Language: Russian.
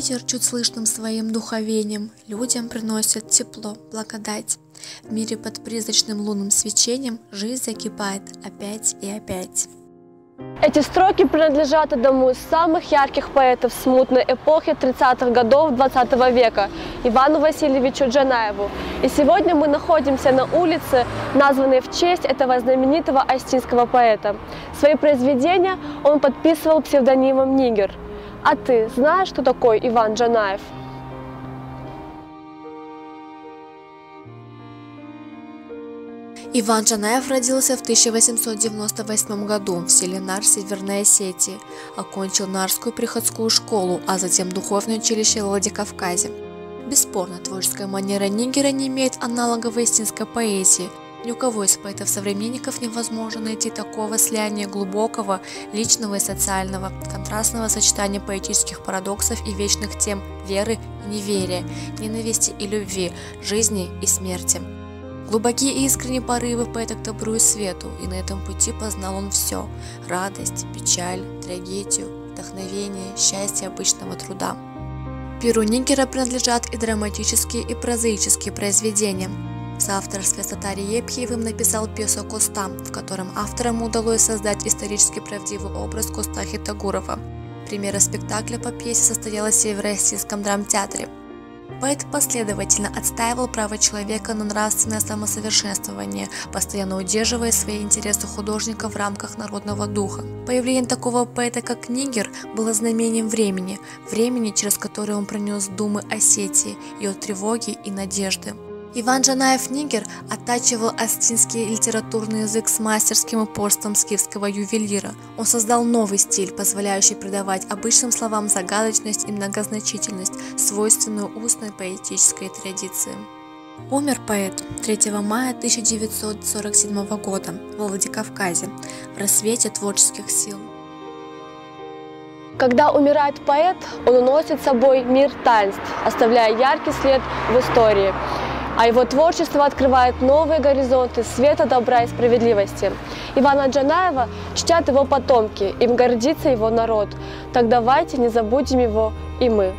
Ветер чуть слышным своим духовением людям приносит тепло, благодать. В мире под призрачным лунным свечением жизнь закипает опять и опять. Эти строки принадлежат одному из самых ярких поэтов смутной эпохи 30-х годов 20 века Ивану Васильевичу Джанаеву. И сегодня мы находимся на улице, названной в честь этого знаменитого остинского поэта. Свои произведения он подписывал псевдонимом Нигер. А ты знаешь, кто такой Иван Джанаев? Иван Джанаев родился в 1898 году в селе Нар Северной Осетии, окончил Нарскую приходскую школу, а затем духовное училище в Владикавказе. Бесспорно, творческая манера Нигера не имеет аналога в остинской поэзии. Ни у кого из поэтов-современников невозможно найти такого слияния глубокого, личного и социального, контрастного сочетания поэтических парадоксов и вечных тем веры и неверия, ненависти и любви, жизни и смерти. Глубокие и искренние порывы поэта к добру и свету, и на этом пути познал он все – радость, печаль, трагедию, вдохновение, счастье обычного труда. Перу Нигера принадлежат и драматические, и прозаические произведения. В соавторстве с Атари Епхиевым написал пьесу «Коста», в котором авторам удалось создать исторически правдивый образ Костахи Тагурова. Премьера спектакля по пьесе состоялась в Северо-Осетинском драмтеатре. Поэт последовательно отстаивал право человека на нравственное самосовершенствование, постоянно удерживая свои интересы художника в рамках народного духа. Появление такого поэта, как Нигер, было знамением времени, через которое он пронес думы Осетии, ее тревоги и надежды. Иван Джанаев Нигер оттачивал остинский литературный язык с мастерским упорством скифского ювелира. Он создал новый стиль, позволяющий придавать обычным словам загадочность и многозначительность, свойственную устной поэтической традиции. Умер поэт 3 мая 1947 года в Владикавказе, в рассвете творческих сил. Когда умирает поэт, он уносит с собой мир таинств, оставляя яркий след в истории. А его творчество открывает новые горизонты света, добра и справедливости. Ивана Джанаева чтят его потомки, им гордится его народ. Так давайте не забудем его и мы.